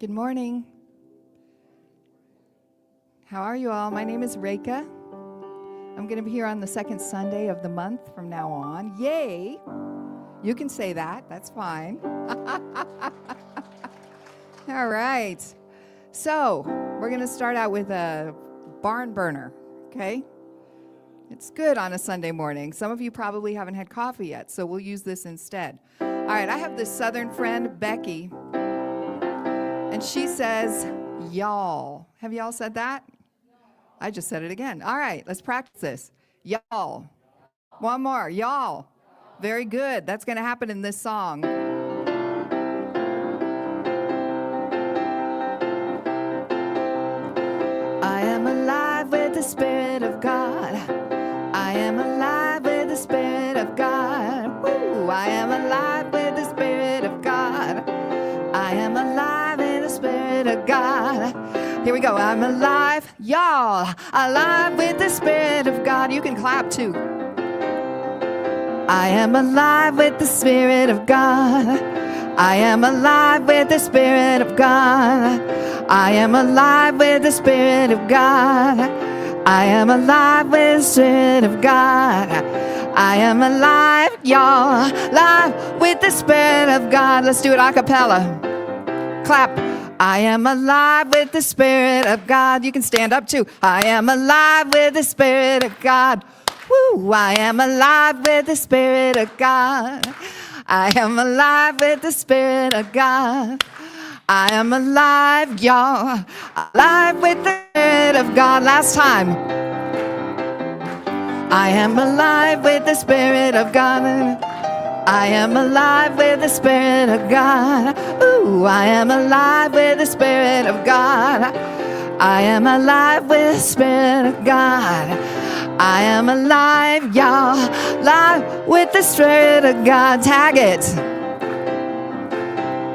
Good morning. How are you all? My name is Reka. I'm going to be here on the second Sunday of the month from now on. Yay! You can say that. That's fine. All right. So, we're going to start out with a barn burner, okay? It's good on a Sunday morning. Some of you probably haven't had coffee yet, so we'll use this instead. All right, I have this Southern friend, Becky, and she says, y'all. Have y'all said that? I just said it again. All right, let's practice this. Y'all. One more. Y'all. Very good. That's going to happen in this song. I am alive with the Spirit of God. I am alive with the Spirit of God. Woo! I am alive with the Spirit of God. I am alive in the Spirit of God. Here we go. I'm alive, y'all. Alive with the Spirit of God. You can clap too. I am alive with the Spirit of God. I am alive with the Spirit of God. I am alive with the Spirit of God. I am alive with the Spirit of God. I am alive, y'all. Alive with the Spirit of God. Let's do it a cappella. Clap. I am alive with the Spirit of God. You can stand up too. I am alive with the Spirit of God. Woo! I am alive with the Spirit of God. I am alive with the Spirit of God. I am alive, y'all. Alive with the Spirit of God. Last time. I am alive with the Spirit of God. I am alive with the Spirit of God. Ooh, I am alive with the Spirit of God. I am alive with the Spirit of God. I am alive, y'all. Alive with the Spirit of God. Tag it.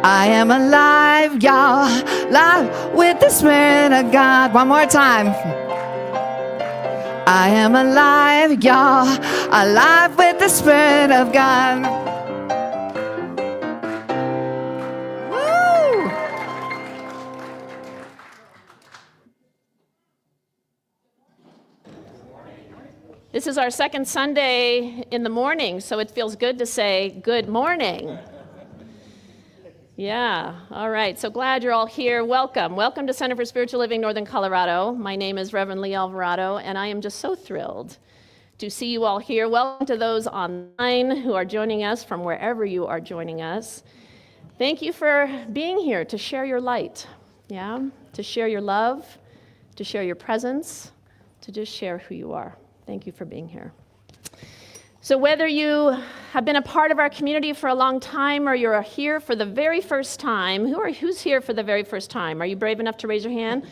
I am alive, y'all. Alive with the Spirit of God. One more time. I am alive, y'all. Alive with the Spirit of God. Woo! This is our second Sunday in the morning, so it feels good to say good morning. Yeah, all right. So glad you're all here. Welcome. Welcome to Center for Spiritual Living, Northern Colorado. My name is Reverend Lee Alvarado, and I am just so thrilled to see you all here. Welcome to those online who are joining us from wherever you are joining us. Thank you for being here to share your light, to share your love, to share your presence, to just share who you are. Thank you for being here. So whether you have been a part of our community for a long time or you're here for the very first time, who's here for the very first time? Are you brave enough to raise your hand?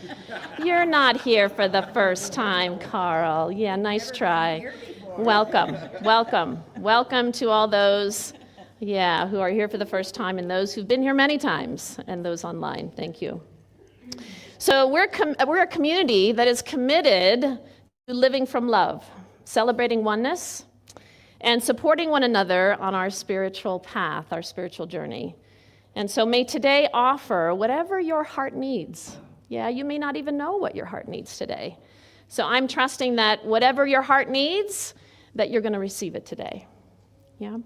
You're not here for the first time, Carl. Yeah, nice try. Welcome, welcome, welcome to all those, who are here for the first time and those who've been here many times and those online. Thank you. So we're a community that is committed to living from love, celebrating oneness, and supporting one another on our spiritual path, our spiritual journey. And so may today offer whatever your heart needs. Yeah, you may not even know what your heart needs today. So I'm trusting that whatever your heart needs, that you're going to receive it today. Yeah?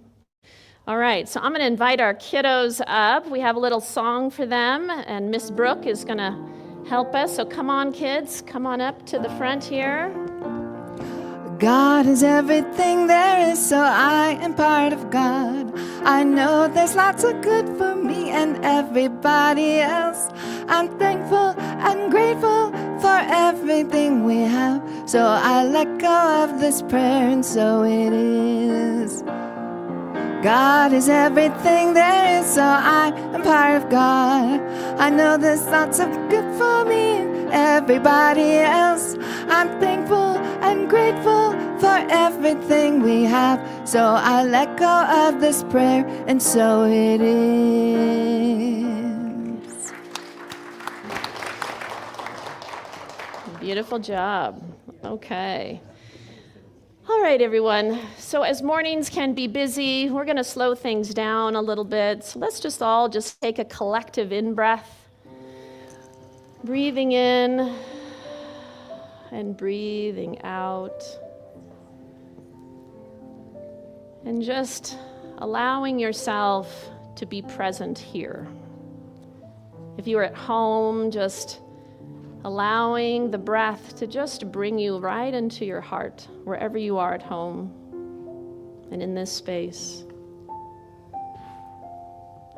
All right, so I'm going to invite our kiddos up. We have a little song for them, and Miss Brooke is going to help us. So come on, kids. Come on up to the front here. God is everything there is, so I am part of God. I know there's lots of good for me and everybody else. I'm thankful and grateful for everything we have. So I let go of this prayer, and so it is. God is everything there is, so I am part of God. I know there's lots of good for me and everybody else. I'm thankful and grateful for everything we have. So I let go of this prayer, and so it is. Beautiful job. Okay. All right, everyone. So as mornings can be busy, we're going to slow things down a little bit. So let's just all take a collective in-breath Breathing in and breathing out. And just allowing yourself to be present here. If you are at home, just allowing the breath to just bring you right into your heart, wherever you are at home and in this space.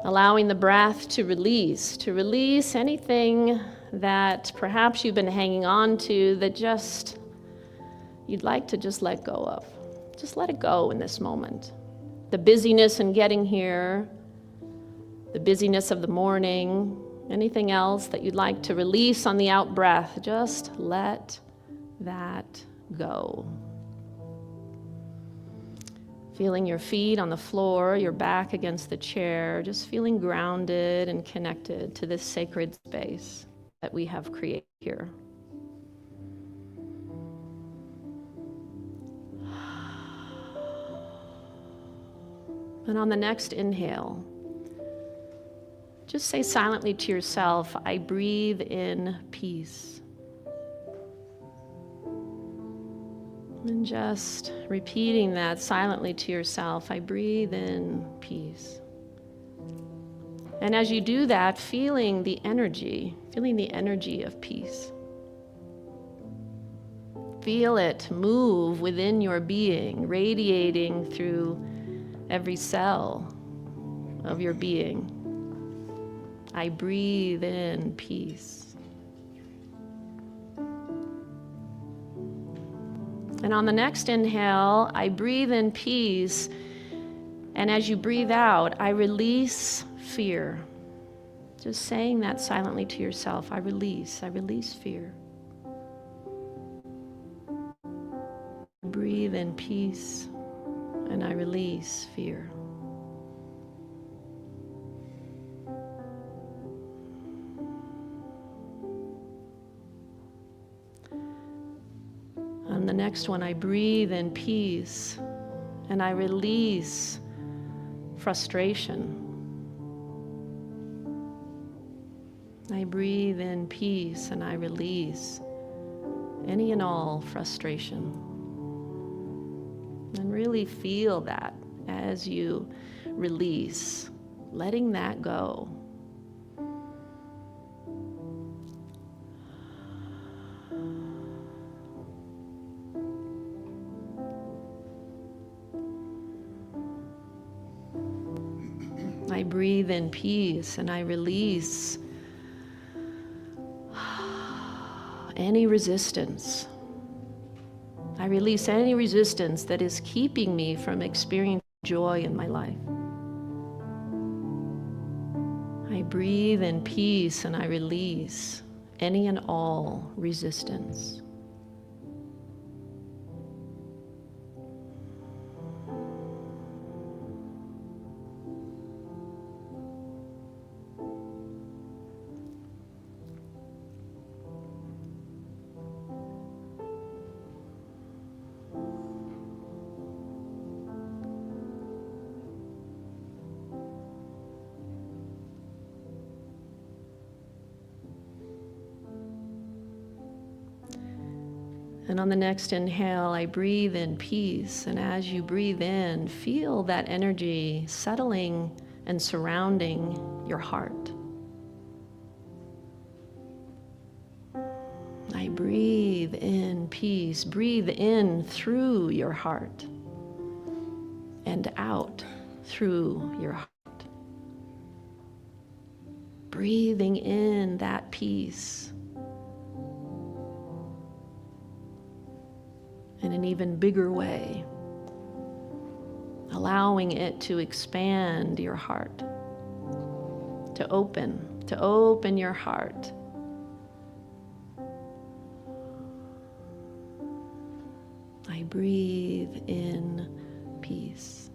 Allowing the breath to release anything that perhaps you've been hanging on to that just you'd like to just let go of. Just let it go in this moment. The busyness in getting here, the busyness of the morning, anything else that you'd like to release on the out breath, just let that go. Feeling your feet on the floor, your back against the chair, just feeling grounded and connected to this sacred space that we have created here. And on the next inhale, just say silently to yourself, I breathe in peace. And just repeating that silently to yourself, I breathe in peace. And as you do that, feeling the energy of peace. Feel it move within your being, radiating through every cell of your being. I breathe in peace. And on the next inhale, I breathe in peace. And as you breathe out, I release fear. Just saying that silently to yourself, I release fear. Breathe in peace, and I release fear. On the next one, I breathe in peace, and I release frustration. I breathe in peace, and I release any and all frustration. And really feel that as you release, letting that go. I breathe in peace and I release any resistance. I release any resistance that is keeping me from experiencing joy in my life. I breathe in peace and I release any and all resistance. And on the next inhale, I breathe in peace. And as you breathe in, feel that energy settling and surrounding your heart. I breathe in peace. Breathe in through your heart and out through your heart. Breathing in that peace. In an even bigger way, allowing it to expand your heart, to open your heart. I breathe in peace.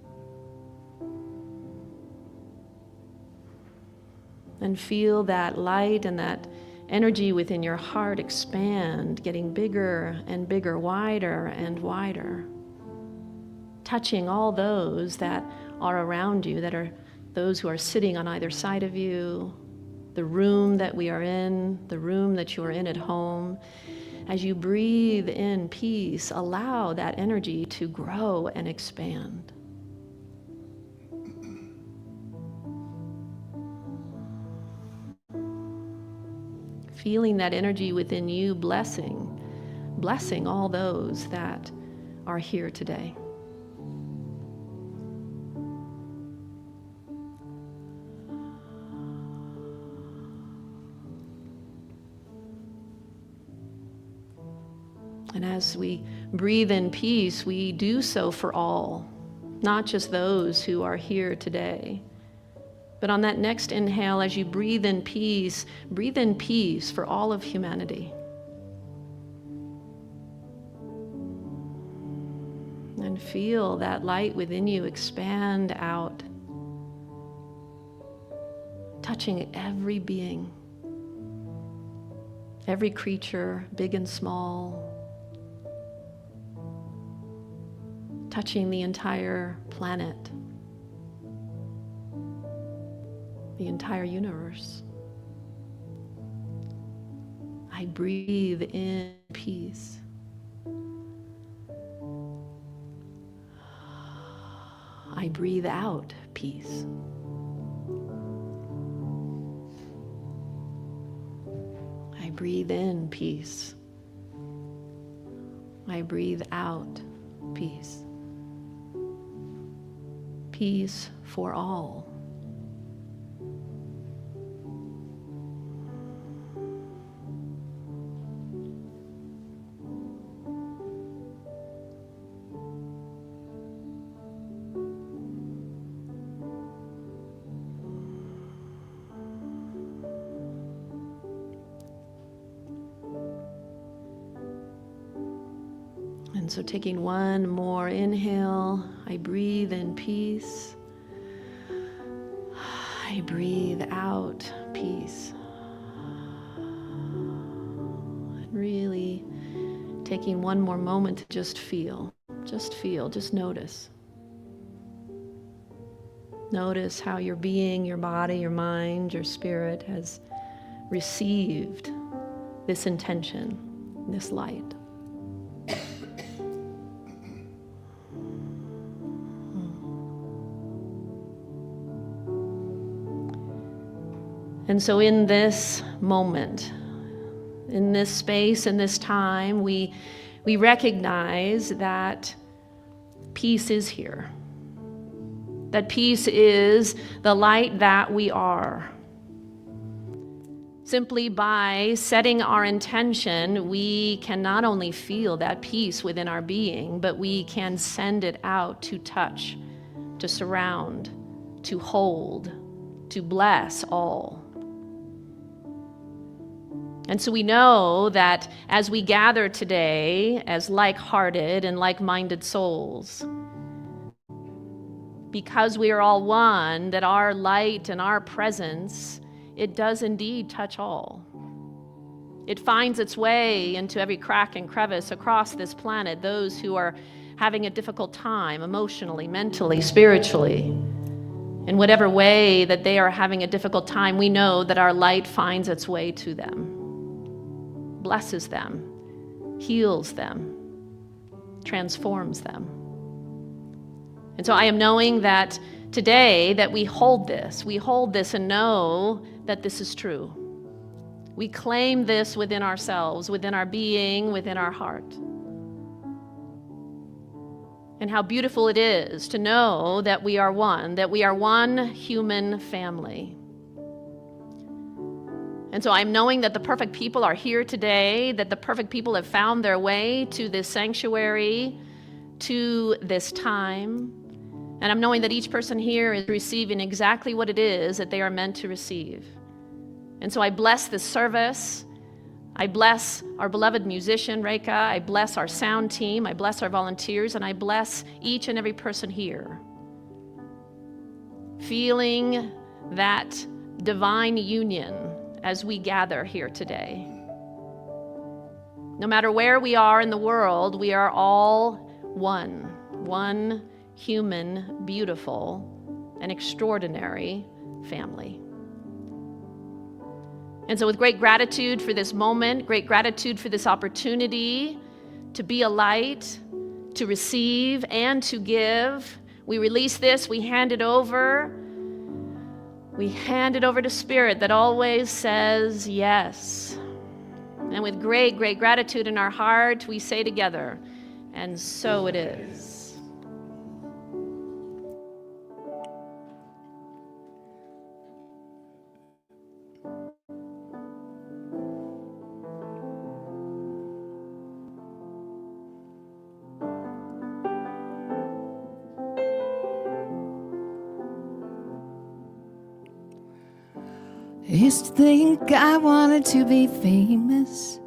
And feel that light and that energy within your heart expand, getting bigger and bigger, wider and wider, touching all those that are around you, that are those who are sitting on either side of you, the room that we are in, the room that you are in at home. As you breathe in peace, allow that energy to grow and expand. Feeling that energy within you, blessing all those that are here today. And as we breathe in peace, we do so for all, not just those who are here today. But on that next inhale, as you breathe in peace for all of humanity. And feel that light within you expand out, touching every being, every creature, big and small, touching the entire planet, the entire universe. I breathe in peace. I breathe out peace. I breathe in peace. I breathe out peace. Peace for all. And so taking one more inhale, I breathe in peace. I breathe out peace. And really taking one more moment to just feel, just notice. Notice how your being, your body, your mind, your spirit has received this intention, this light. And so in this moment, in this space, in this time, we recognize that peace is here. That peace is the light that we are. Simply by setting our intention, we can not only feel that peace within our being, but we can send it out to touch, to surround, to hold, to bless all. And so we know that as we gather today as like-hearted and like-minded souls, because we are all one, that our light and our presence, it does indeed touch all. It finds its way into every crack and crevice across this planet, those who are having a difficult time emotionally, mentally, spiritually. In whatever way that they are having a difficult time, we know that our light finds its way to them. Blesses them, heals them, transforms them. And so I am knowing that today that we hold this and know that this is true. We claim this within ourselves, within our being, within our heart. And how beautiful it is to know that we are one human family. And so I'm knowing that the perfect people are here today, that the perfect people have found their way to this sanctuary, to this time. And I'm knowing that each person here is receiving exactly what it is that they are meant to receive. And so I bless this service. I bless our beloved musician, Reka. I bless our sound team. I bless our volunteers. And I bless each and every person here. Feeling that divine union as we gather here today. No matter where we are in the world, we are all one human, beautiful, and extraordinary family. And so with great gratitude for this moment, great gratitude for this opportunity to be a light, to receive and to give, we release this, we hand it over. We hand it over to Spirit that always says yes. And with great, great gratitude in our heart, we say together, and so it is. I used to think I wanted to be famous.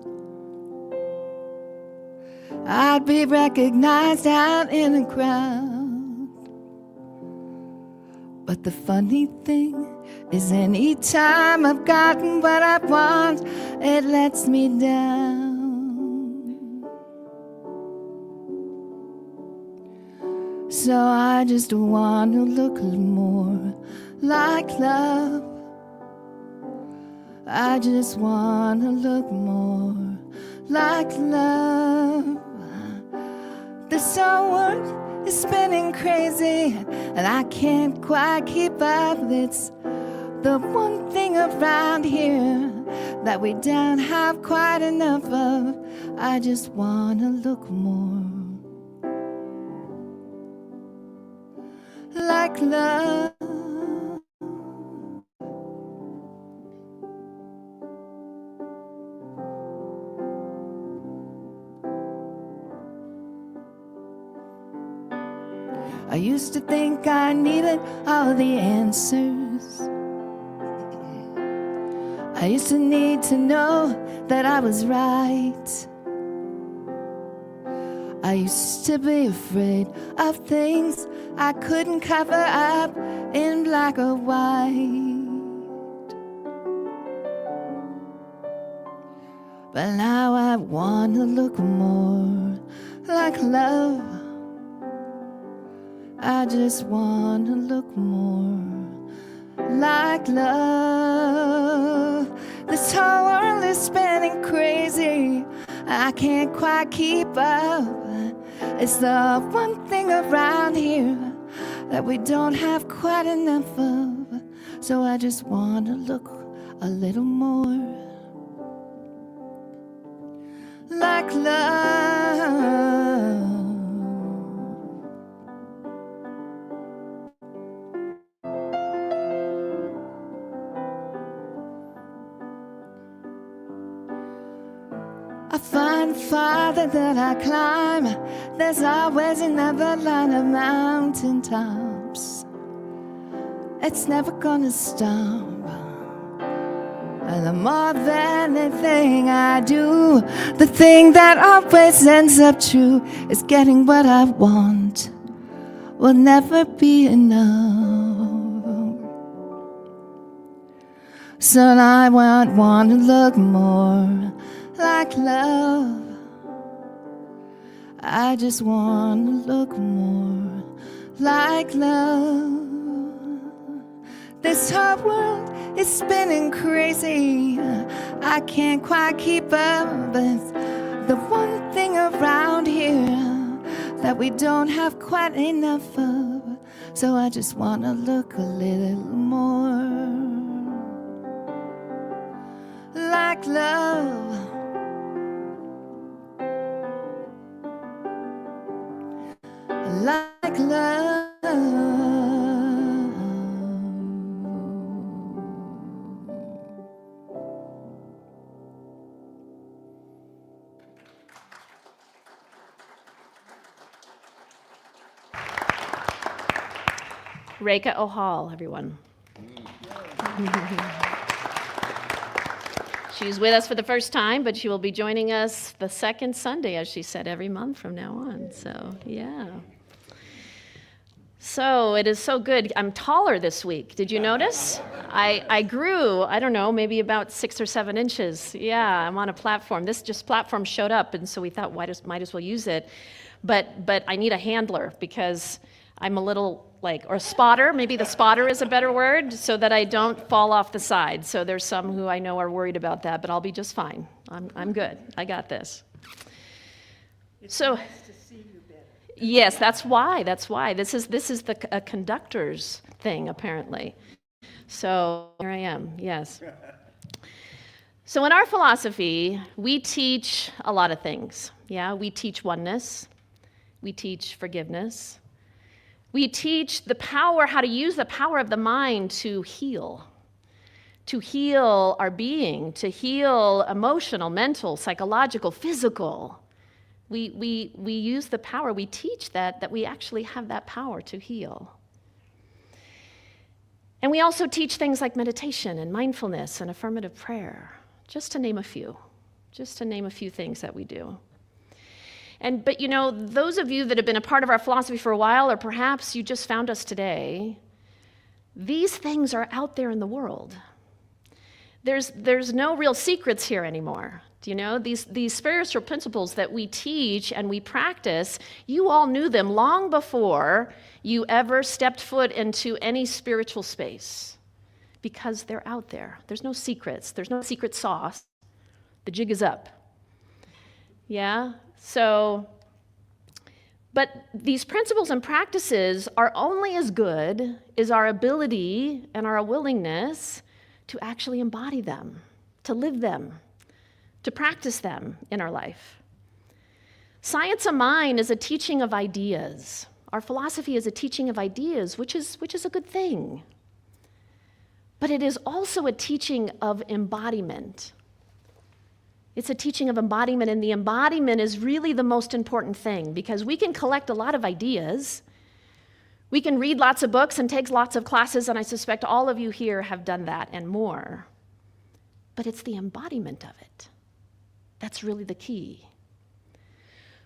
I'd be recognized out in a crowd. But the funny thing is, any time I've gotten what I want, it lets me down. So I just want to look more like love. I just want to look more like love. This whole world is spinning crazy, and I can't quite keep up. It's the one thing around here that we don't have quite enough of. I just want to look more like love. I used to think I needed all the answers. I used to need to know that I was right. I used to be afraid of things I couldn't cover up in black or white. But now I want to look more like love. I just want to look more like love. This whole world is spinning crazy. I can't quite keep up. It's the one thing around here that we don't have quite enough of. So I just want to look a little more like love. I find farther that I climb, there's always another line of mountain tops. It's never gonna stop. And the more than anything I do, the thing that always ends up true is getting what I want will never be enough. So I want to look more like love. I just want to look more like love. This whole world is spinning crazy. I can't quite keep up. But the one thing around here that we don't have quite enough of. So I just want to look a little more like love. Like love. Reka Ohal, everyone. She's with us for the first time, but she will be joining us the second Sunday, as she said, every month from now on. So, yeah. So it is so good. I'm taller this week. Did you notice? I grew, I don't know, maybe about 6 or 7 inches. Yeah, I'm on a platform. This just platform showed up, and so we thought, might as well use it. But I need a handler because I'm a little or a spotter, maybe the spotter is a better word, so that I don't fall off the side. So there's some who I know are worried about that, but I'll be just fine. I'm good. I got this. So, yes, that's why. This is a conductor's thing, apparently. So here I am, yes. So in our philosophy, we teach a lot of things. Yeah, we teach oneness. We teach forgiveness. We teach the power, how to use the power of the mind to heal our being, to heal emotional, mental, psychological, physical. We use the power, we teach that we actually have that power to heal. And we also teach things like meditation and mindfulness and affirmative prayer, just to name a few things that we do. But those of you that have been a part of our philosophy for a while, or perhaps you just found us today, these things are out there in the world. There's no real secrets here anymore. Do you know? These spiritual principles that we teach and we practice, you all knew them long before you ever stepped foot into any spiritual space, because they're out there. There's no secrets. There's no secret sauce. The jig is up. Yeah? But these principles and practices are only as good as our ability and our willingness to actually embody them, to live them, to practice them in our life. Science of mind is a teaching of ideas. Our philosophy is a teaching of ideas, which is a good thing. But it is also a teaching of embodiment. It's a teaching of embodiment, and the embodiment is really the most important thing, because we can collect a lot of ideas. We can read lots of books and take lots of classes, and I suspect all of you here have done that and more. But it's the embodiment of it that's really the key.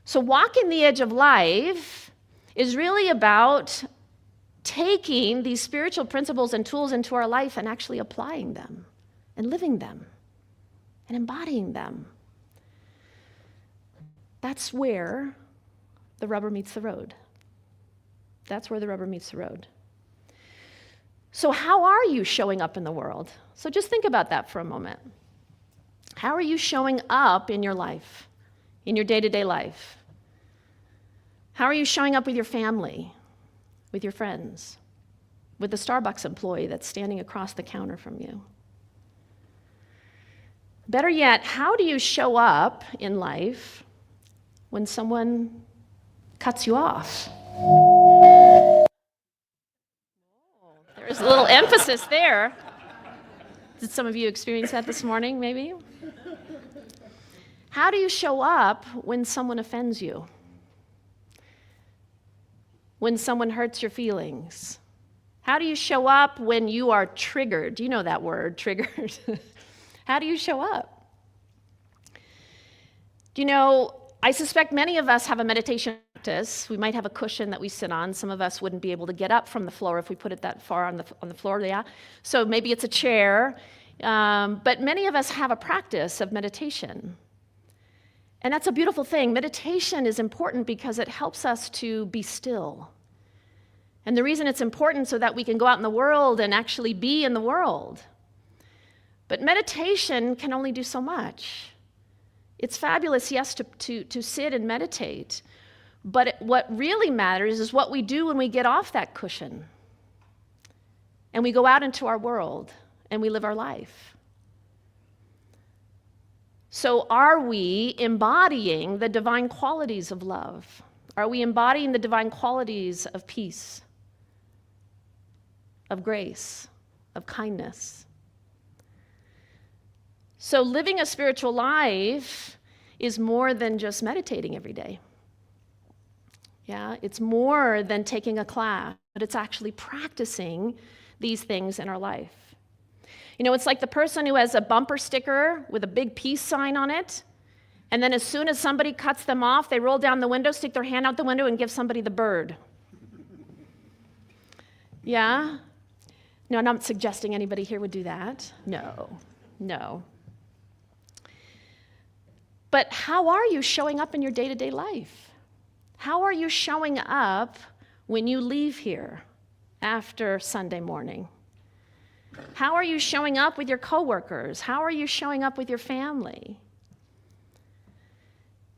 So walking the edge of life is really about taking these spiritual principles and tools into our life and actually applying them and living them and embodying them. That's where the rubber meets the road. That's where the rubber meets the road. So how are you showing up in the world? So just think about that for a moment. How are you showing up in your life, in your day-to-day life? How are you showing up with your family, with your friends, with the Starbucks employee that's standing across the counter from you? Better yet, how do you show up in life when someone cuts you off? There's a little emphasis there. Did some of you experience that this morning, maybe? How do you show up when someone offends you? When someone hurts your feelings? How do you show up when you are triggered? Do you know that word, triggered? How do you show up? I suspect many of us have a meditation practice. We might have a cushion that we sit on. Some of us wouldn't be able to get up from the floor if we put it that far on the floor. Yeah. So maybe it's a chair. But many of us have a practice of meditation. And that's a beautiful thing. Meditation is important because it helps us to be still. And the reason it's important so that we can go out in the world and actually be in the world. But meditation can only do so much. It's fabulous, yes, to sit and meditate. But what really matters is what we do when we get off that cushion and we go out into our world and we live our life. So are we embodying the divine qualities of love? Are we embodying the divine qualities of peace, of grace, of kindness? So living a spiritual life is more than just meditating every day. Yeah, it's more than taking a class, but it's actually practicing these things in our life. It's like the person who has a bumper sticker with a big peace sign on it, and then as soon as somebody cuts them off, they roll down the window, stick their hand out the window, and give somebody the bird. Yeah? No, I'm not suggesting anybody here would do that. No. But how are you showing up in your day-to-day life? How are you showing up when you leave here? after Sunday morning? How are you showing up with your coworkers? How are you showing up with your family?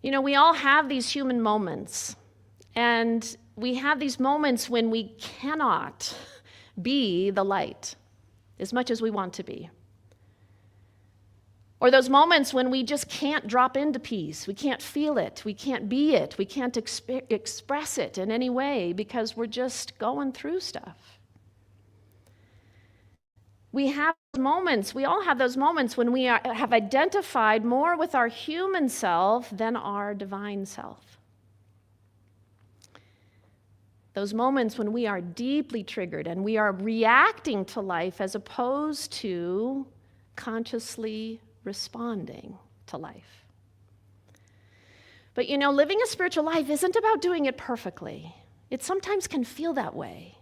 You know, we all have these human moments, and we have these moments when we cannot be the light as much as we want to be. Or those moments when we just can't drop into peace. We can't feel it. We can't be it. We can't express it in any way because we're just going through stuff. We all have those moments when we have identified more with our human self than our divine self. Those moments when we are deeply triggered and we are reacting to life as opposed to consciously responding to life. But you know, living a spiritual life isn't about doing it perfectly. It sometimes can feel that way,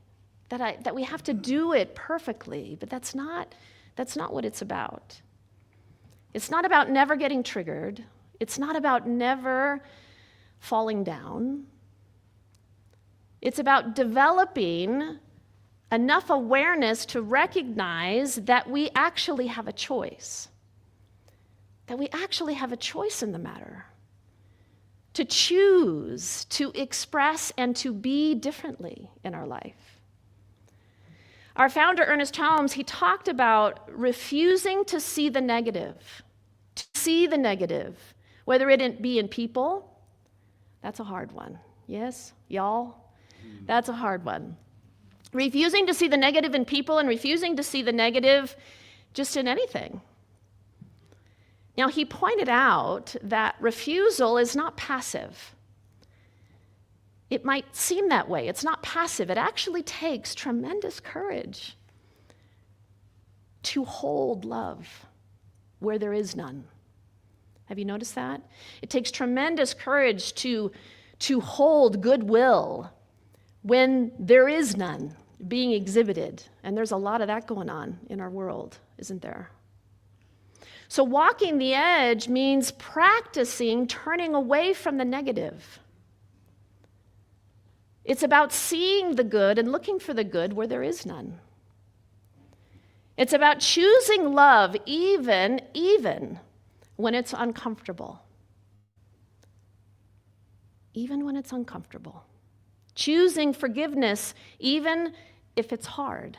that we have to do it perfectly, but that's not what it's about. It's not about never getting triggered. It's not about never falling down. It's about developing enough awareness to recognize that we actually have a choice. That we actually have a choice in the matter. To choose to express and to be differently in our life. Our founder, Ernest Holmes, he talked about refusing to see the negative. To see the negative, whether it be in people. That's a hard one. Yes, y'all? That's a hard one. Refusing to see the negative in people and refusing to see the negative just in anything. Now, he pointed out that refusal is not passive. It might seem that way. It's not passive. It actually takes tremendous courage to hold love where there is none. Have you noticed that? It takes tremendous courage to hold goodwill when there is none being exhibited. And there's a lot of that going on in our world, isn't there? So walking the edge means practicing turning away from the negative. It's about seeing the good and looking for the good where there is none. It's about choosing love even when it's uncomfortable. Even when it's uncomfortable. Choosing forgiveness even if it's hard.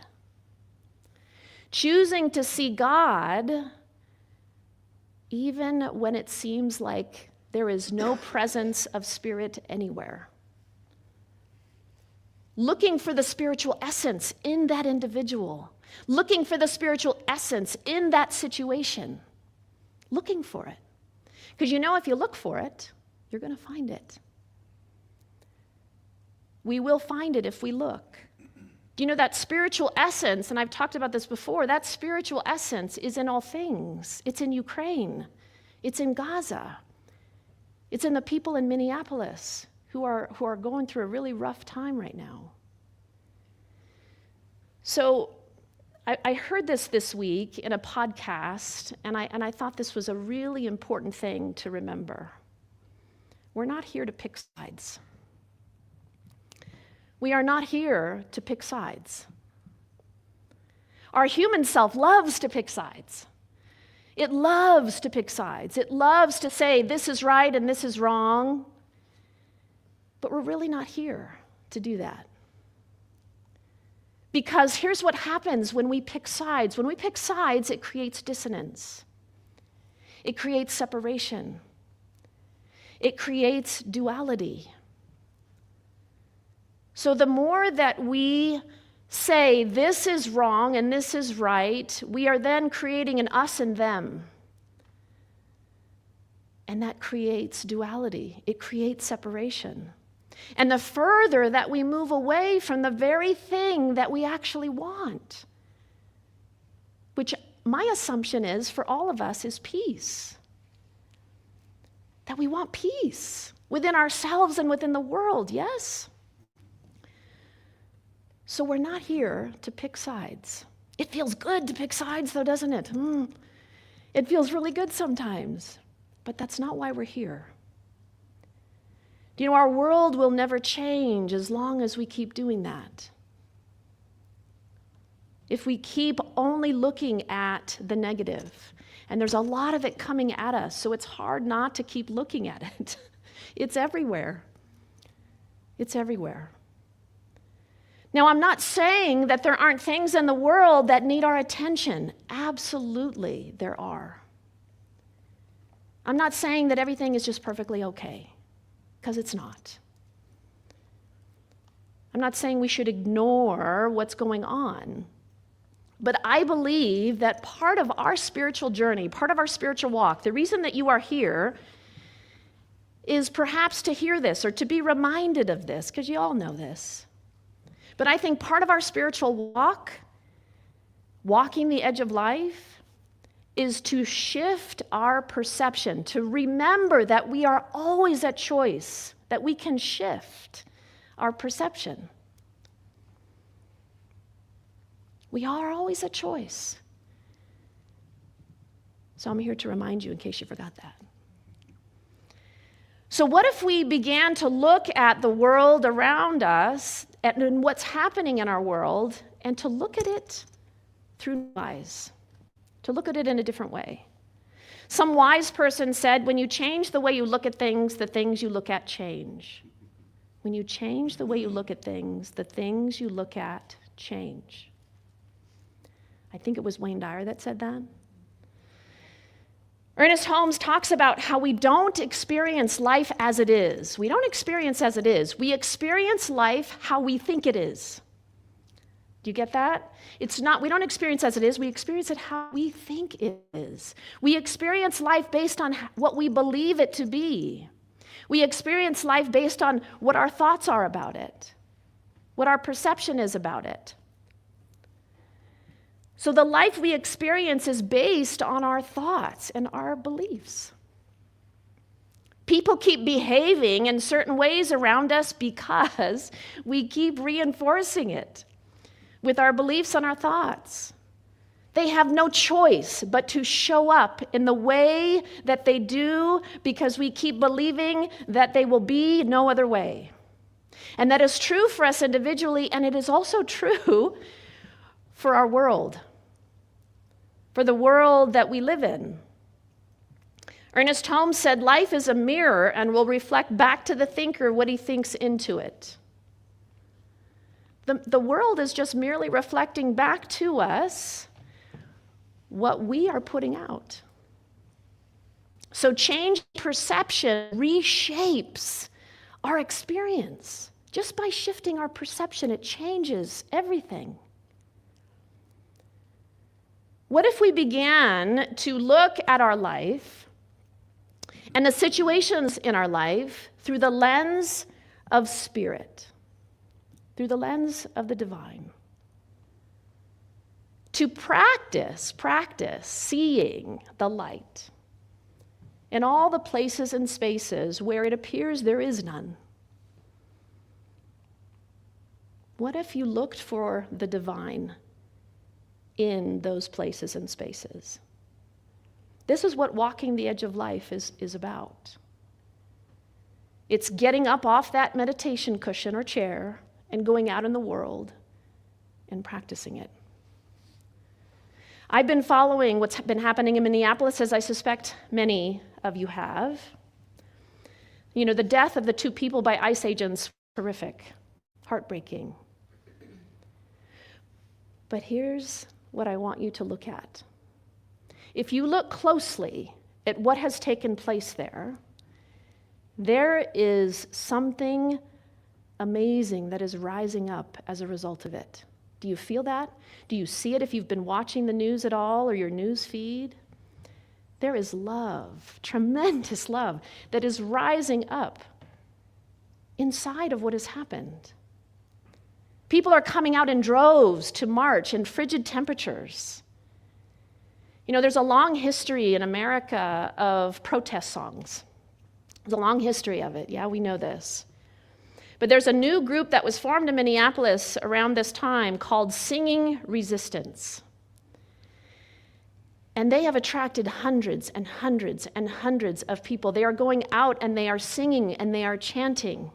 Choosing to see God even when it seems like there is no presence of spirit anywhere. Looking for the spiritual essence in that individual. Looking for the spiritual essence in that situation. Looking for it. Because you know, if you look for it, you're going to find it. We will find it if we look. Do you know that spiritual essence, and I've talked about this before, that spiritual essence is in all things. It's in Ukraine. It's in Gaza. It's in the people in Minneapolis who are going through a really rough time right now. So I heard this week in a podcast, and I thought this was a really important thing to remember. We're not here to pick sides. We are not here to pick sides. Our human self loves to pick sides. It loves to pick sides. It loves to say this is right and this is wrong. But we're really not here to do that. Because here's what happens when we pick sides. When we pick sides, it creates dissonance. It creates separation. It creates duality. So the more that we say this is wrong and this is right, we are then creating an us and them. And that creates duality. It creates separation. And the further that we move away from the very thing that we actually want, which my assumption is for all of us is peace. That we want peace within ourselves and within the world, yes? So we're not here to pick sides. It feels good to pick sides though, doesn't it? It feels really good sometimes, but that's not why we're here. You know, our world will never change as long as we keep doing that. if we keep only looking at the negative. And there's a lot of it coming at us, so it's hard not to keep looking at it. It's everywhere. It's everywhere. Now, I'm not saying that there aren't things in the world that need our attention. Absolutely, there are. I'm not saying that everything is just perfectly okay, because it's not. I'm not saying we should ignore what's going on. But I believe that part of our spiritual journey, part of our spiritual walk, the reason that you are here is perhaps to hear this or to be reminded of this, because you all know this. But I think part of our spiritual walk, walking the edge of life, is to shift our perception, to remember that we are always at choice, that we can shift our perception. We are always at choice. So I'm here to remind you in case you forgot that. So what if we began to look at the world around us and what's happening in our world and to look at it through new eyes, to look at it in a different way? Some wise person said, when you change the way you look at things, the things you look at change. When you change the way you look at things, the things you look at change. I think it was Wayne Dyer that said that. Ernest Holmes talks about how we don't experience life as it is. We don't experience as it is. We experience life how we think it is. Do you get that? We don't experience as it is. We experience it how we think it is. We experience life based on what we believe it to be. We experience life based on what our thoughts are about it, what our perception is about it. So the life we experience is based on our thoughts and our beliefs. People keep behaving in certain ways around us because we keep reinforcing it with our beliefs and our thoughts. They have no choice but to show up in the way that they do because we keep believing that they will be no other way. And that is true for us individually, and it is also true for our world, for the world that we live in. Ernest Holmes said, life is a mirror and will reflect back to the thinker what he thinks into it. The world is just merely reflecting back to us what we are putting out. So change perception reshapes our experience. Just by shifting our perception, it changes everything. What if we began to look at our life and the situations in our life through the lens of spirit, through the lens of the divine? To practice seeing the light in all the places and spaces where it appears there is none. What if you looked for the divine in those places and spaces? This is what walking the edge of life is about. It's getting up off that meditation cushion or chair and going out in the world and practicing it. I've been following what's been happening in Minneapolis, as I suspect many of you have. You know, the death of the 2 people by ICE agents, horrific, heartbreaking. But here's what I want you to look at. If you look closely at what has taken place there is something amazing that is rising up as a result of it. Do you feel that? Do you see it if you've been watching the news at all or your news feed? There is love, tremendous love, that is rising up inside of what has happened. People are coming out in droves to march in frigid temperatures. You know, there's a long history in America of protest songs. There's a long history of it. Yeah, we know this. But there's a new group that was formed in Minneapolis around this time called Singing Resistance. And they have attracted hundreds and hundreds and hundreds of people. They are going out and they are singing and they are chanting.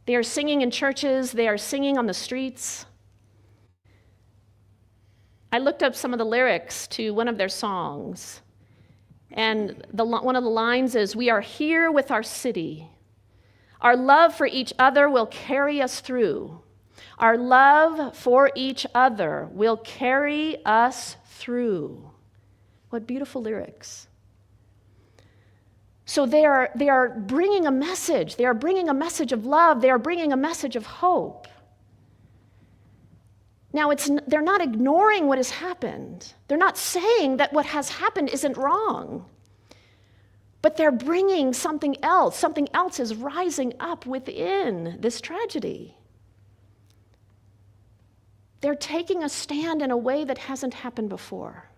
They are singing in churches. They are singing on the streets. I looked up some of the lyrics to one of their songs, and one of the lines is, "We are here with our city. Our love for each other will carry us through. Our love for each other will carry us through." What beautiful lyrics. So they are bringing a message. They are bringing a message of love. They are bringing a message of hope. Now, they're not ignoring what has happened. They're not saying that what has happened isn't wrong. But they're bringing something else. Something else is rising up within this tragedy. They're taking a stand in a way that hasn't happened before.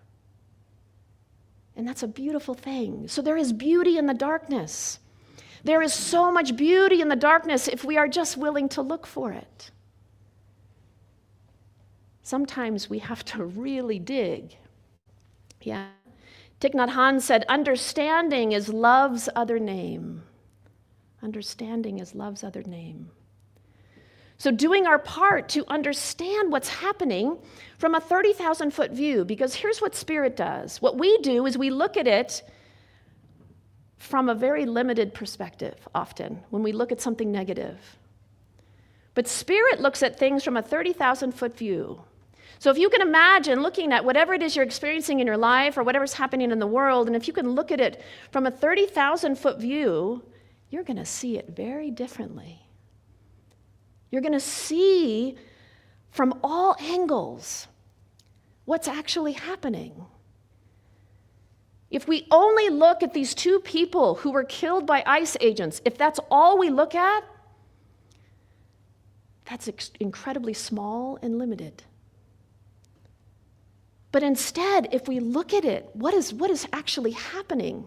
And that's a beautiful thing. So there is beauty in the darkness. There is so much beauty in the darkness if we are just willing to look for it. Sometimes we have to really dig. Yeah. Thich Nhat Hanh said, "Understanding is love's other name." Understanding is love's other name. So doing our part to understand what's happening from a 30,000-foot view, because here's what Spirit does. What we do is we look at it from a very limited perspective often when we look at something negative. But Spirit looks at things from a 30,000-foot view. So if you can imagine looking at whatever it is you're experiencing in your life or whatever's happening in the world, and if you can look at it from a 30,000-foot view, you're going to see it very differently. You're going to see from all angles what's actually happening. If we only look at these two people who were killed by ICE agents, if that's all we look at, that's incredibly small and limited. But instead, if we look at it, what is actually happening?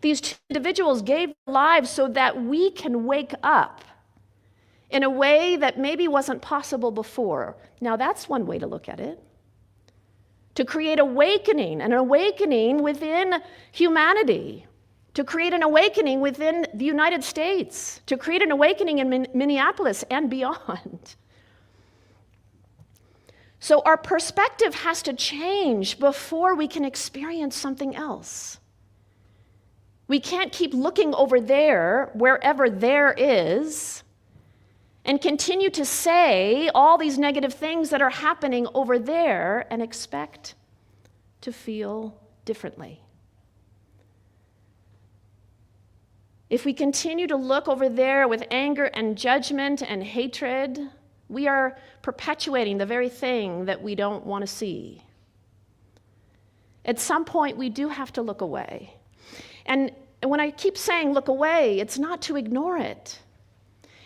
These two individuals gave their lives so that we can wake up in a way that maybe wasn't possible before. Now, that's one way to look at it. To create an awakening within humanity, to create an awakening within the United States, to create an awakening in Minneapolis and beyond. So our perspective has to change before we can experience something else. We can't keep looking over there, wherever there is, and continue to say all these negative things that are happening over there and expect to feel differently. If we continue to look over there with anger and judgment and hatred, we are perpetuating the very thing that we don't want to see. At some point, we do have to look away. And when I keep saying look away, it's not to ignore it.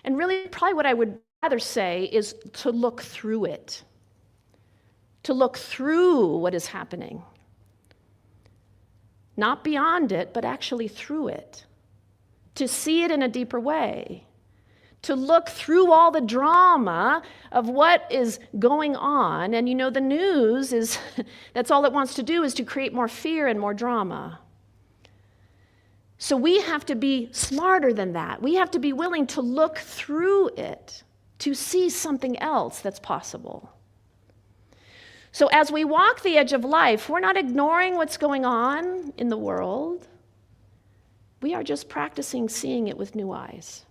And really, probably what I would rather say is to look through it. To look through what is happening. Not beyond it, but actually through it. To see it in a deeper way. To look through all the drama of what is going on. And you know, the news is, that's all it wants to do is to create more fear and more drama. So we have to be smarter than that. We have to be willing to look through it to see something else that's possible. So as we walk the edge of life, we're not ignoring what's going on in the world. We are just practicing seeing it with new eyes.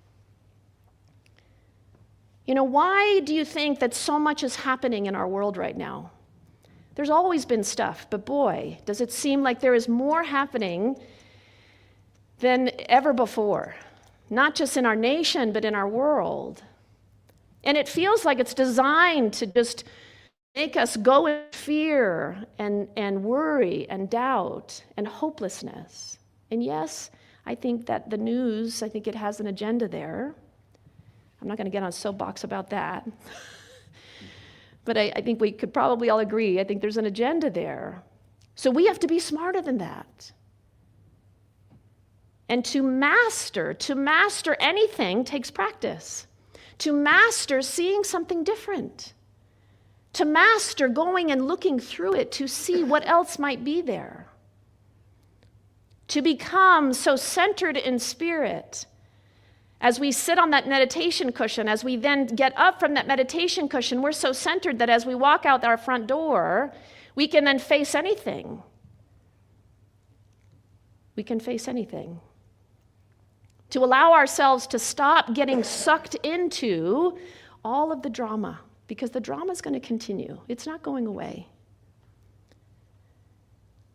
You know, why do you think that so much is happening in our world right now? There's always been stuff, but boy, does it seem like there is more happening than ever before. Not just in our nation, but in our world. And it feels like it's designed to just make us go in fear and worry and doubt and hopelessness. And yes, I think that the news, I think it has an agenda there. I'm not going to get on a soapbox about that. But I think we could probably all agree, I think there's an agenda there. So we have to be smarter than that. And to master anything takes practice. To master seeing something different. To master going and looking through it to see what else might be there. To become so centered in spirit. As we sit on that meditation cushion, as we then get up from that meditation cushion, we're so centered that as we walk out our front door, we can then face anything. We can face anything. To allow ourselves to stop getting sucked into all of the drama, because the drama is going to continue. It's not going away.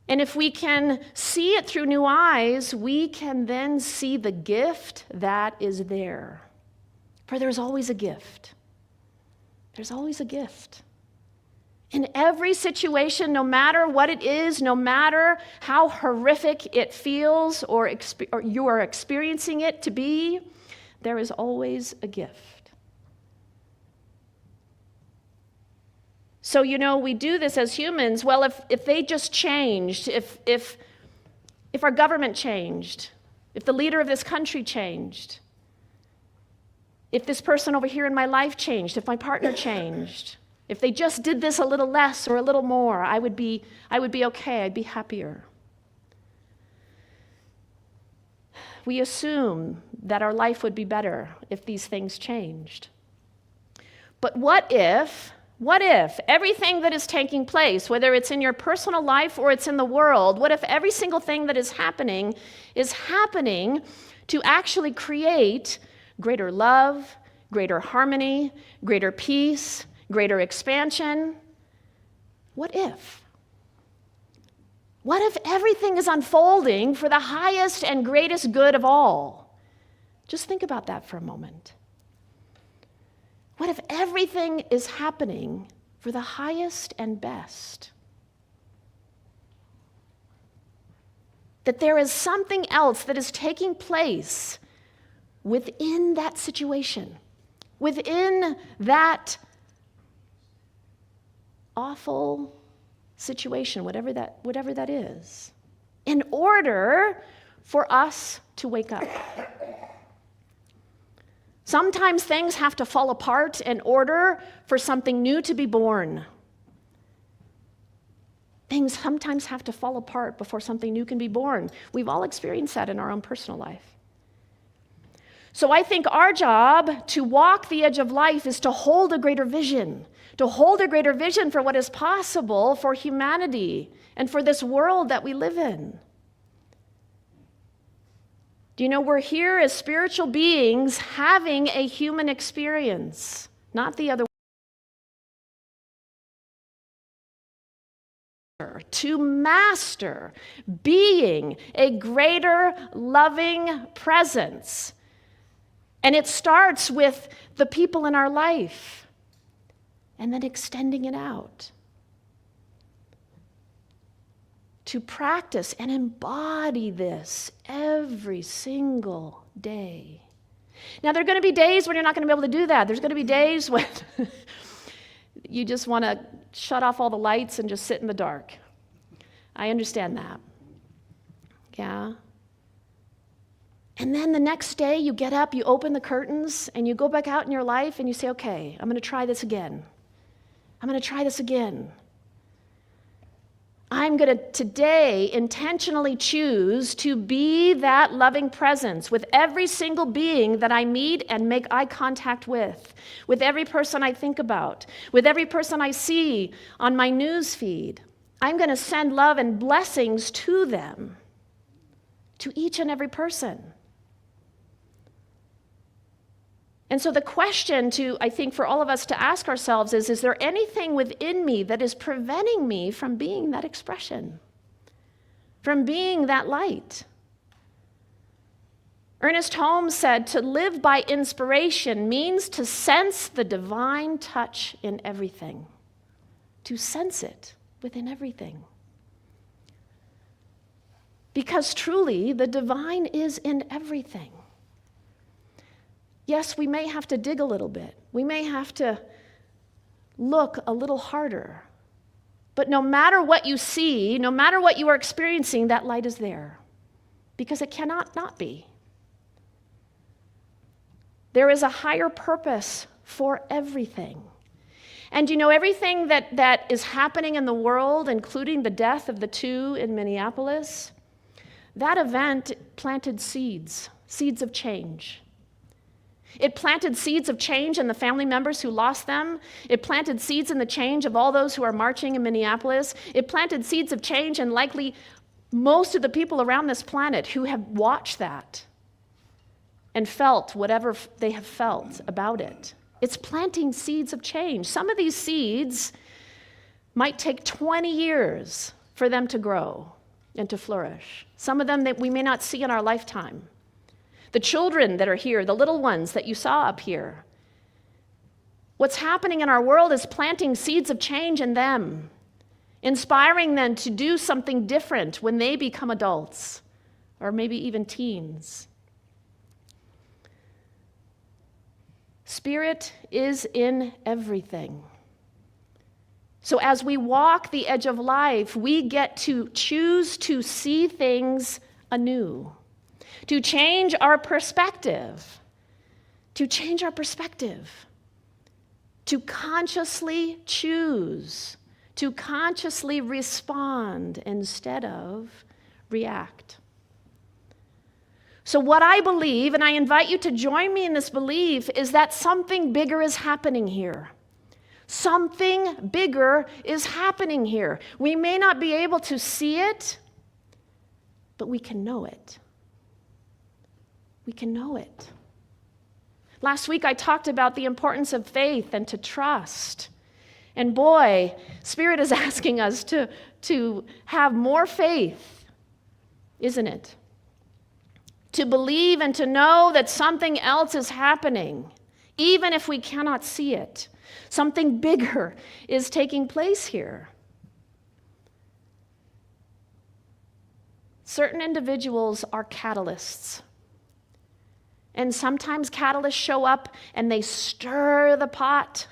And if we can see it through new eyes, we can then see the gift that is there. For there's always a gift. There's always a gift. In every situation, no matter what it is, no matter how horrific it feels or you are experiencing it to be, there is always a gift. So, we do this as humans. Well, if they just changed, if our government changed, if the leader of this country changed, if this person over here in my life changed, if my partner changed, if they just did this a little less or a little more, I would be okay, I'd be happier. We assume that our life would be better if these things changed. But what if everything that is taking place, whether it's in your personal life or it's in the world, what if every single thing that is happening to actually create greater love, greater harmony, greater peace, greater expansion? What if? What if everything is unfolding for the highest and greatest good of all? Just think about that for a moment. What if everything is happening for the highest and best? That there is something else that is taking place within that situation, within that awful situation, whatever that is, in order for us to wake up. Sometimes things have to fall apart in order for something new to be born. Things sometimes have to fall apart before something new can be born. We've all experienced that in our own personal life. So I think our job to walk the edge of life is to hold a greater vision for what is possible for humanity and for this world that we live in. Do you know we're here as spiritual beings having a human experience, not the other way. To master being a greater loving presence. And it starts with the people in our life and then extending it out. To practice and embody this every single day. Now, there are going to be days when you're not going to be able to do that. There's going to be days when you just want to shut off all the lights and just sit in the dark. I understand that. Yeah. And then the next day you get up, you open the curtains, and you go back out in your life and you say, okay, I'm going to try this again. I'm going to try this again. I'm going to today intentionally choose to be that loving presence with every single being that I meet and make eye contact with every person I think about, with every person I see on my news feed. I'm going to send love and blessings to them, to each and every person. And so the question I think for all of us to ask ourselves is there anything within me that is preventing me from being that expression, from being that light? Ernest Holmes said, to live by inspiration means to sense the divine touch in everything, to sense it within everything. Because truly, the divine is in everything. Yes, we may have to dig a little bit. We may have to look a little harder. But no matter what you see, no matter what you are experiencing, that light is there. Because it cannot not be. There is a higher purpose for everything. And you know, everything that is happening in the world, including the death of the two in Minneapolis, that event planted seeds of change. It planted seeds of change in the family members who lost them. It planted seeds in the change of all those who are marching in Minneapolis. It planted seeds of change in likely most of the people around this planet who have watched that and felt whatever they have felt about it. It's planting seeds of change. Some of these seeds might take 20 years for them to grow and to flourish. Some of them that we may not see in our lifetime. The children that are here, the little ones that you saw up here, what's happening in our world is planting seeds of change in them, inspiring them to do something different when they become adults, or maybe even teens. Spirit is in everything. So as we walk the edge of life, we get to choose to see things anew, to change our perspective, to consciously choose, to consciously respond instead of react. So what I believe, and I invite you to join me in this belief, is that something bigger is happening here. Something bigger is happening here. We may not be able to see it, but we can know it. We can know it. Last week I talked about the importance of faith and to trust. And boy, Spirit is asking us to have more faith, isn't it? To believe and to know that something else is happening, even if we cannot see it. Something bigger is taking place here. Certain individuals are catalysts. And sometimes catalysts show up and they stir the pot.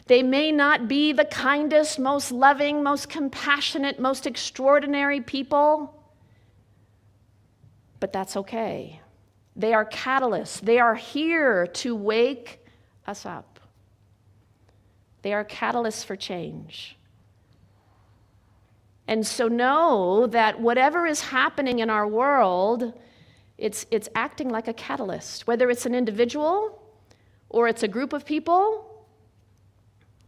They may not be the kindest, most loving, most compassionate, most extraordinary people, but that's okay. They are catalysts. They are here to wake us up. They are catalysts for change. And so know that whatever is happening in our world, it's acting like a catalyst. Whether it's an individual or it's a group of people,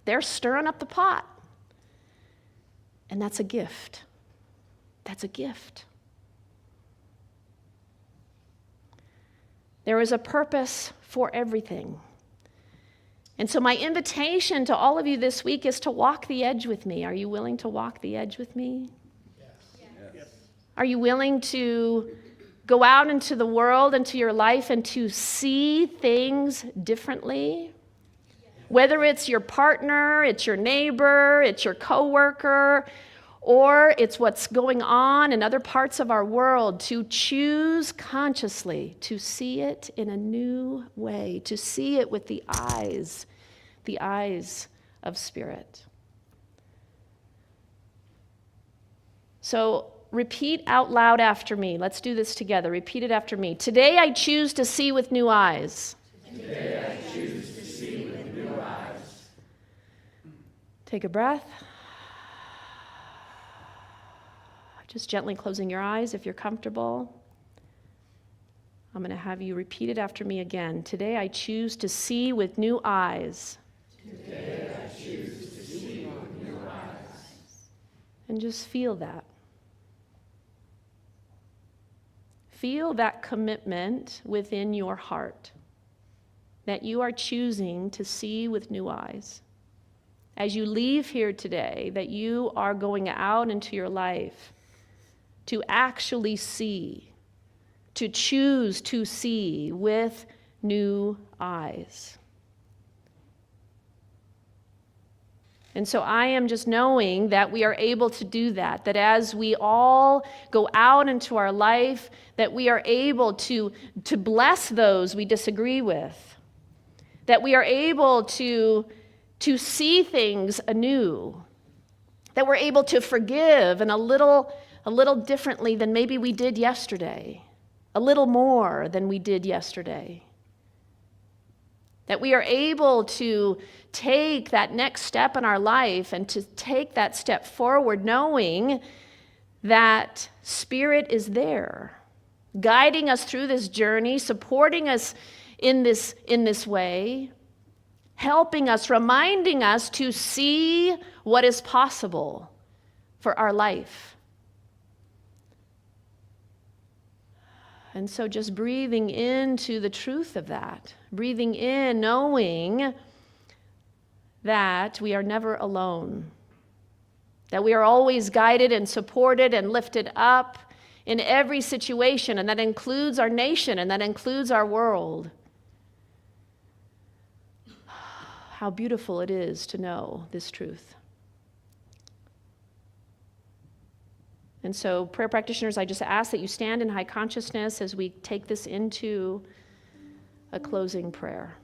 they're stirring up the pot. And that's a gift. That's a gift. There is a purpose for everything. And so my invitation to all of you this week is to walk the edge with me. Are you willing to walk the edge with me? Yes. Are you willing to go out into the world, into your life, and to see things differently? Whether it's your partner, it's your neighbor, it's your coworker, or it's what's going on in other parts of our world, to choose consciously to see it in a new way, to see it with the eyes of Spirit. So repeat out loud after me. Let's do this together. Repeat it after me. Today I choose to see with new eyes. Today I choose to see with new eyes. Take a breath. Just gently closing your eyes if you're comfortable. I'm going to have you repeat it after me again. Today I choose to see with new eyes. Today I choose to see with new eyes. And just feel that. Feel that commitment within your heart that you are choosing to see with new eyes. As you leave here today, that you are going out into your life to actually see, to choose to see with new eyes. And so I am just knowing that we are able to do that, that as we all go out into our life, that we are able to bless those we disagree with, that we are able to see things anew, that we're able to forgive in a little differently than maybe we did yesterday, a little more than we did yesterday. That we are able to take that next step in our life and to take that step forward knowing that Spirit is there, guiding us through this journey, supporting us in this way, helping us, reminding us to see what is possible for our life. And so just breathing into the truth of that, breathing in, knowing that we are never alone, that we are always guided and supported and lifted up in every situation, and that includes our nation, and that includes our world. How beautiful it is to know this truth. And so, prayer practitioners, I just ask that you stand in high consciousness as we take this into a closing prayer.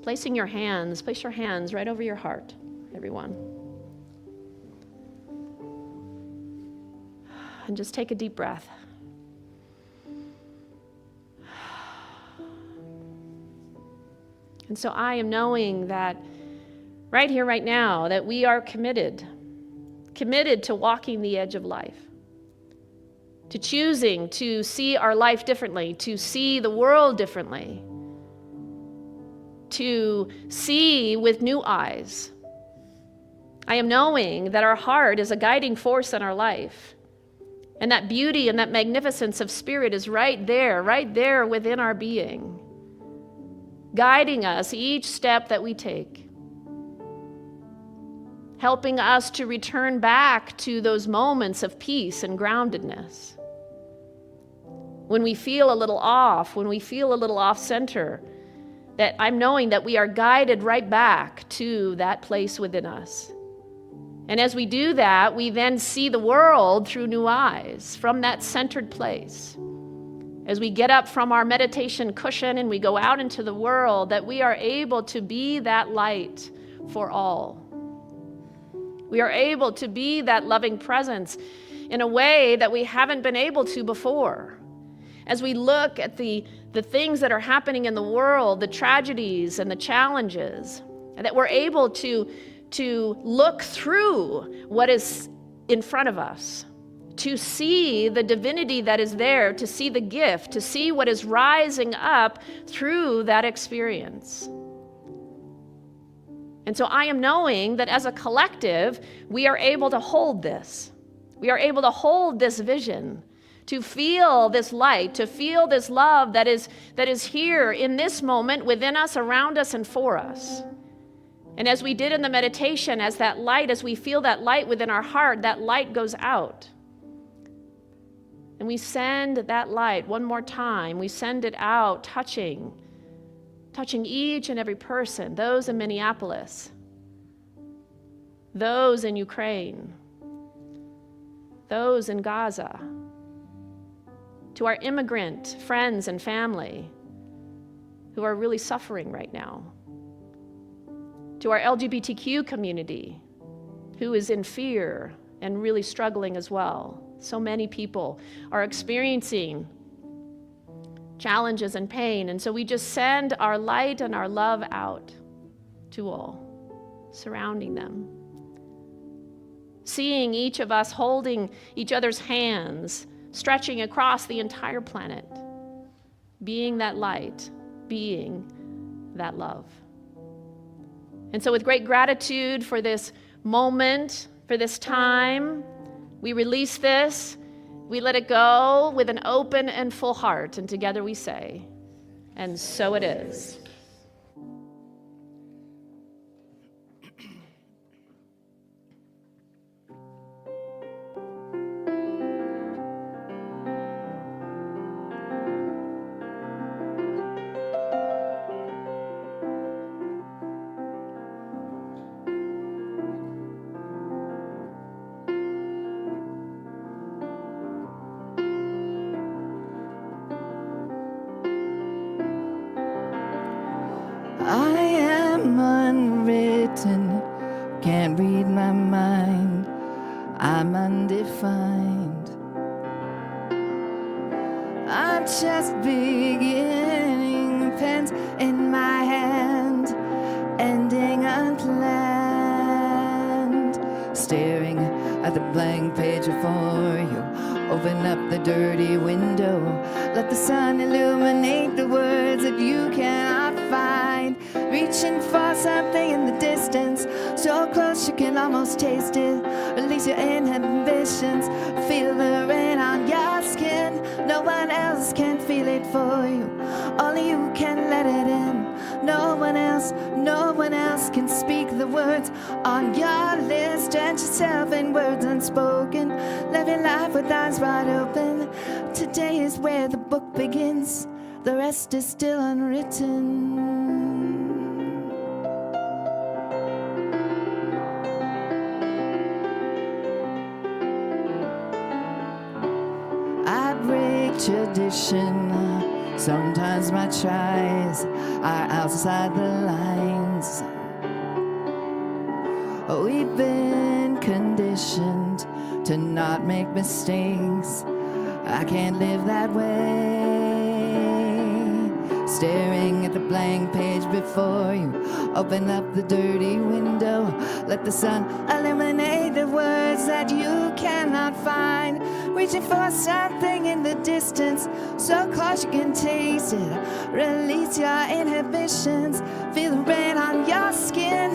Place your hands right over your heart, everyone. And just take a deep breath. And so I am knowing that right here, right now, that we are committed to walking the edge of life, to choosing to see our life differently, to see the world differently, to see with new eyes. I am knowing that our heart is a guiding force in our life, and that beauty and that magnificence of spirit is right there within our being, guiding us each step that we take, helping us to return back to those moments of peace and groundedness. When we feel a little off, when we feel a little off center, that I'm knowing that we are guided right back to that place within us. And as we do that, we then see the world through new eyes from that centered place. As we get up from our meditation cushion and we go out into the world, that we are able to be that light for all. We are able to be that loving presence in a way that we haven't been able to before. As we look at the things that are happening in the world, the tragedies and the challenges, and that we're able to look through what is in front of us, to see the divinity that is there, to see the gift, to see what is rising up through that experience. And so I am knowing that as a collective, we are able to hold this. We are able to hold this vision, to feel this light, to feel this love that is here in this moment within us, around us, and for us. And as we did in the meditation, as we feel that light within our heart, that light goes out. And we send that light one more time. We send it out, touching each and every person, those in Minneapolis, those in Ukraine, those in Gaza, to our immigrant friends and family who are really suffering right now, to our LGBTQ community who is in fear and really struggling as well. So many people are experiencing challenges and pain, and so we just send our light and our love out to all, surrounding them. Seeing each of us holding each other's hands, stretching across the entire planet, being that light, being that love. And so with great gratitude for this moment, for this time, we release this, we let it go with an open and full heart, and together we say, and so it is. I am unwritten, can't read my mind, I'm undefined. I'm just beginning, pens in my hand, ending unplanned, staring at the blank page before you. Open up the dirty window. Let the sun illuminate the words that you cannot find. Reaching for something in the distance, so close you can almost taste it. Release your inhibitions. Feel the rain on your skin. No one else can feel it for you. Only you can let it in. No one else can speak the words on your lips. Drench yourself in words unspoken. Live your life with eyes wide open. Today is where the book begins. The rest is still unwritten. I break tradition. Sometimes my tries are outside the lines. We've been conditioned to not make mistakes. I can't live that way. Staring at the blank page before you. Open up the dirty window. Let the sun illuminate the words that you cannot find. Reaching for something in the distance, so close you can taste it. Release your inhibitions. Feel the rain on your skin.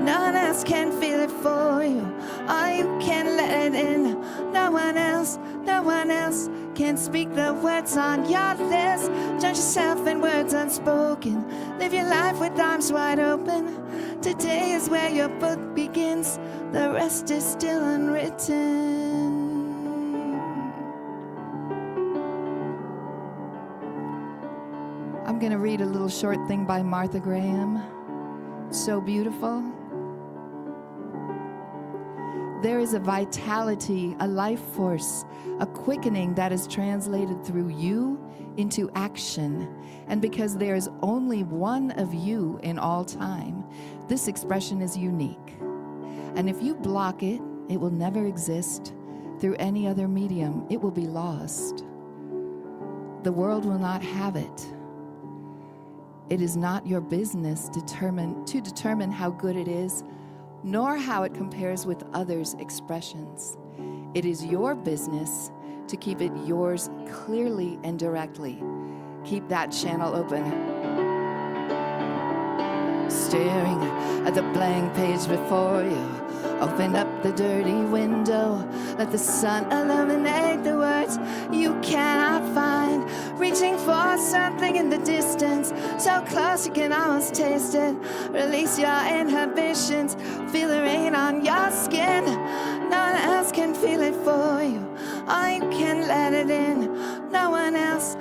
No one else can feel it for you. Or you can let it in. No one else can speak the words on your lips. Judge yourself in words unspoken. Live your life with arms wide open. Today is where your book begins. The rest is still unwritten. I'm going to read a little short thing by Martha Graham. So beautiful. There is a vitality, a life force, a quickening that is translated through you into action. And because there is only one of you in all time, this expression is unique. And if you block it, it will never exist. Through any other medium, it will be lost. The world will not have it. It is not your business to determine how good it is, nor how it compares with others' expressions. It is your business to keep it yours clearly and directly. Keep that channel open. Staring at the blank page before you. Open up the dirty window. Let the sun illuminate the words you cannot find. Reaching for something in the distance, so close you can almost taste it. Release your inhibitions. Feel the rain on your skin. No one else can feel it for you. Or you can let it in. No one else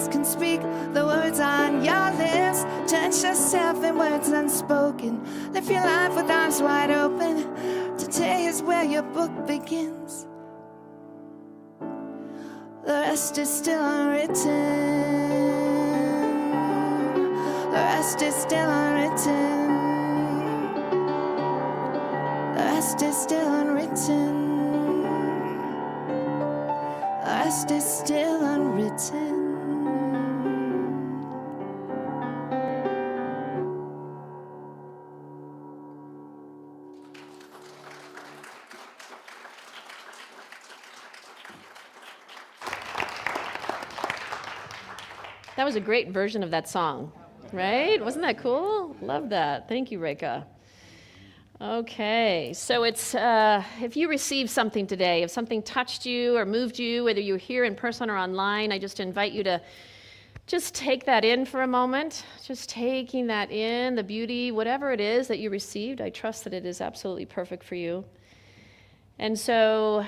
can speak the words on your lips. Drench yourself in words unspoken. Live your life with arms wide open. Today is where your book begins. The rest is still unwritten. The rest is still unwritten. The rest is still unwritten. The rest is still unwritten. That was a great version of that song, right? Wasn't that cool? Love that. Thank you, Reka. Okay, so it's if you received something today, if something touched you or moved you, whether you're here in person or online, I just invite you to just take that in for a moment. Just taking that in, the beauty, whatever it is that you received, I trust that it is absolutely perfect for you. And so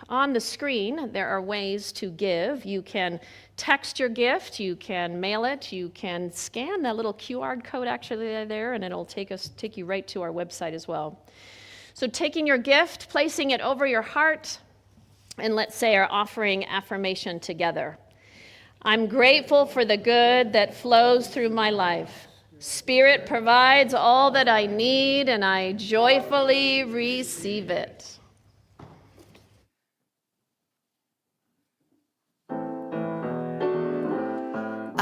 on the screen, there are ways to give. You can text your gift, you can mail it, you can scan that little QR code actually there, and it'll take you right to our website as well. So taking your gift, placing it over your heart, and let's say our offering affirmation together. I'm grateful for the good that flows through my life. Spirit provides all that I need, and I joyfully receive it.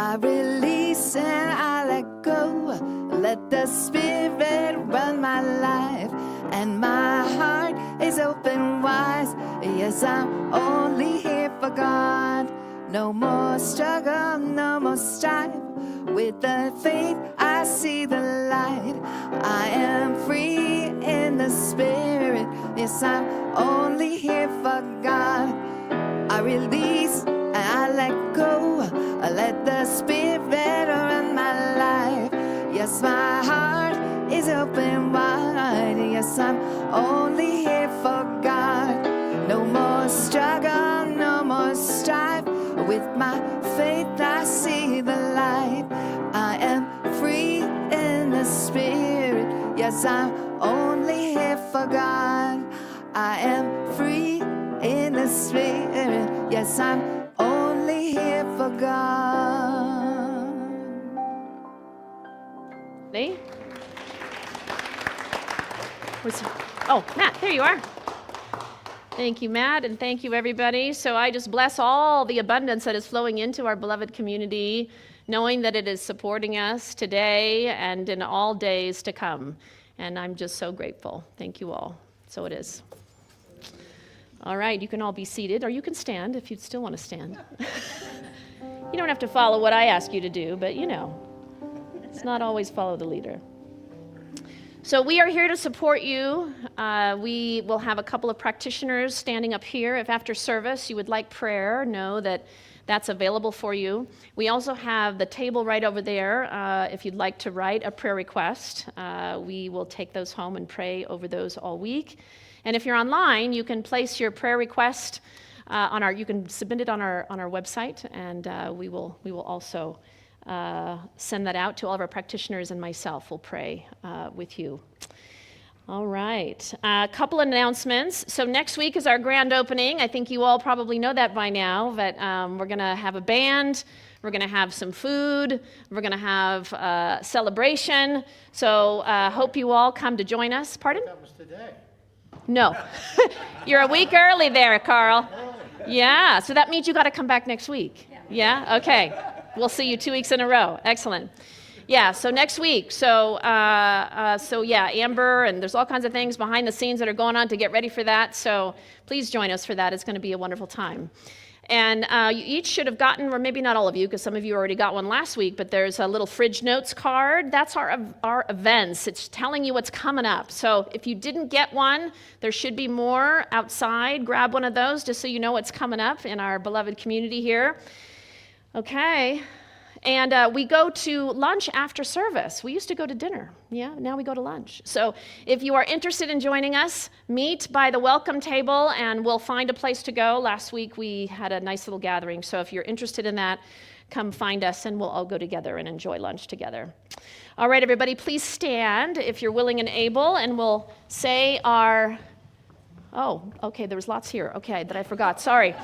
I release and I let go. Let the Spirit run my life, and my heart is open wide. Yeah, Yes, I'm only here for God. No more struggle, no more strife. With the faith, I see the light. I am free in the spirit. Yes, I'm only here for God. I release and I let go. I let the spirit run my life. Yes, my heart is open wide. Yes, I'm only here for God. No more struggle, no more strife. With my faith, I see the light. I am free in the spirit. Yes, I'm only here for God. I am free in the spirit. Yes, I'm only here for God. Lee? Oh, Matt, there you are. Thank you, Matt, and thank you, everybody. So I just bless all the abundance that is flowing into our beloved community, knowing that it is supporting us today and in all days to come. And I'm just so grateful. Thank you all. So it is. All right, you can all be seated, or you can stand if you still want to stand. You don't have to follow what I ask you to do, but it's not always follow the leader. So we are here to support you. We will have a couple of practitioners standing up here. If after service you would like prayer, know that that's available for you. We also have the table right over there. If you'd like to write a prayer request, we will take those home and pray over those all week. And if you're online, you can place your prayer request you can submit it on our website, and we will also send that out to all of our practitioners, and myself will pray with you. All right, a couple announcements. So next week is our grand opening. I think you all probably know that by now, but we're going to have a band. We're going to have some food. We're going to have a celebration. So hope you all come to join us. Pardon? That was today. No. You're a week early there, Carl. Yeah, so that means you got to come back next week. Yeah? Okay. We'll see you 2 weeks in a row. Excellent. Yeah, so next week. So Amber, and there's all kinds of things behind the scenes that are going on to get ready for that. So please join us for that. It's going to be a wonderful time. And you each should have gotten, or maybe not all of you, because some of you already got one last week, but there's a little fridge notes card. That's our events. It's telling you what's coming up. So if you didn't get one, there should be more outside. Grab one of those just so you know what's coming up in our beloved community here. Okay. And we go to lunch after service. We used to go to dinner. Yeah, now we go to lunch. So if you are interested in joining us, meet by the welcome table and we'll find a place to go. Last week we had a nice little gathering. So if you're interested in that, come find us and we'll all go together and enjoy lunch together. All right, everybody, please stand if you're willing and able, and we'll say our... Oh, okay, there was lots here. Okay, that I forgot. Sorry.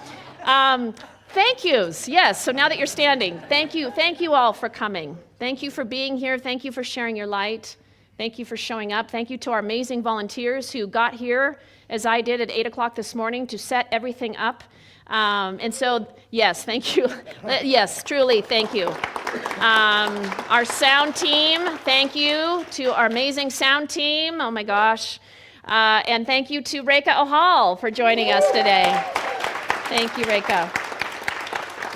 Thank yous. Yes, so now that you're standing, thank you all for coming. Thank you for being here. Thank you for sharing your light. Thank you for showing up. Thank you to our amazing volunteers who got here, as I did at 8 o'clock this morning, to set everything up. And so, yes, thank you. Yes, truly, thank you. Our sound team, thank you to our amazing sound team. Oh my gosh. And thank you to Reka Ohal for joining us today. Thank you, Reka.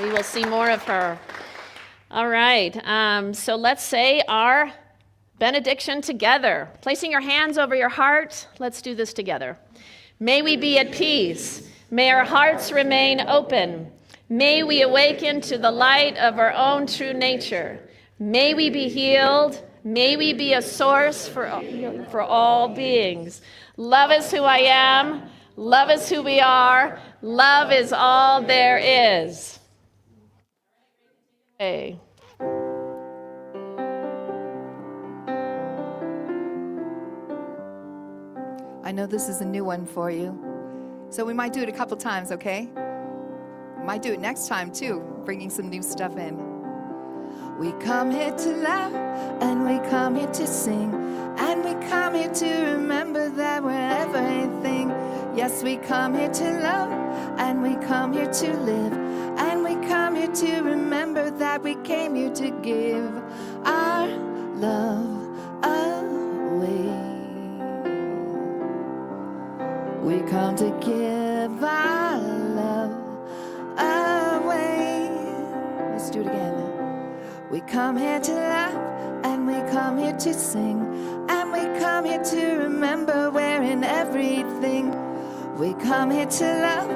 We will see more of her. All right, so let's say our benediction together. Placing your hands over your heart, let's do this together. May we be at peace. May our hearts remain open. May we awaken to the light of our own true nature. May we be healed. May we be a source for all beings. Love is who I am. Love is who we are. Love is all there is. Hey. I know this is a new one for you, so we might do it a couple times, okay? We might do it next time too, bringing some new stuff in. We come here to laugh, and we come here to sing, and we come here to remember that we're everything. Yes, we come here to love, and we come here to live, and we come here to remember that we came here to give our love away. We come to give give our love away. Let's do it again. We come here to love, and we come here to sing, and we come here to remember we're in everything. We come here to love,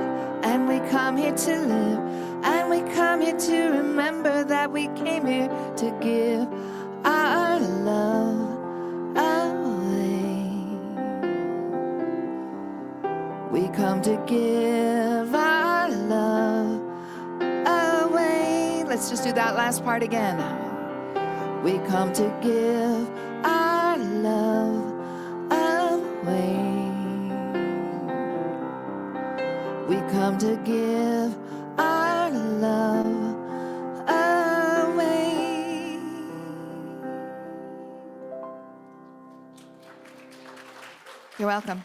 and we come here to live, and we come here to remember that we came here to give our love away. We come to give our love away. Let's just do that last part again. We come to give our love away. We come to give our love away. You're welcome.